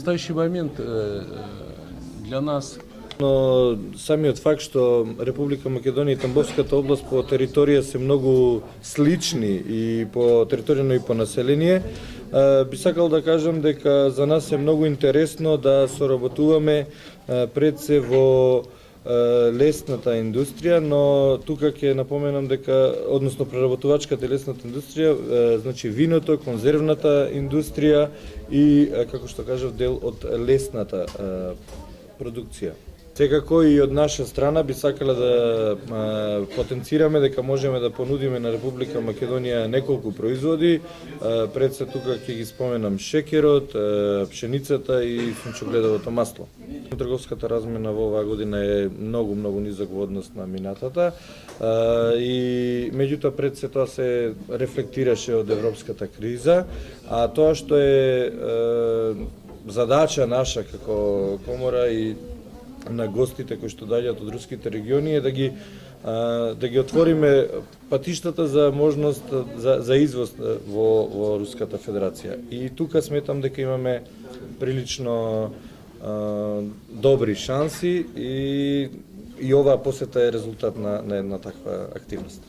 В настоящий момент для нас Но самиот факт што Република Македонија и Тамбовската област по територија се многу слични и по територија, но и по население, би сакал да кажам дека за нас е многу интересно да соработуваме пред се во лесната индустрија, но тука ќе напоменам дека, односно преработувачката и лесната индустрија, значи виното, конзервната индустрија и, како што кажав, дел од лесната продукција. Секако и од наша страна би сакале да потенцираме дека можеме да понудиме на Република Македонија неколку производи. Пред се тука ќе ги споменам шекерот, пшеницата и сунчогледовото масло. Трговската размена во оваа година е многу низок во однос на минатата и меѓутоа пред се тоа се рефлектираше од европската криза, а тоа што е задача наша како комора и на гостите кои што доаѓаат од руските региони е да ги отвориме патиштата за можност за извоз во Руската Федерација. И тука сметам дека имаме прилично добри шанси и оваа посета е резултат на една таква активност.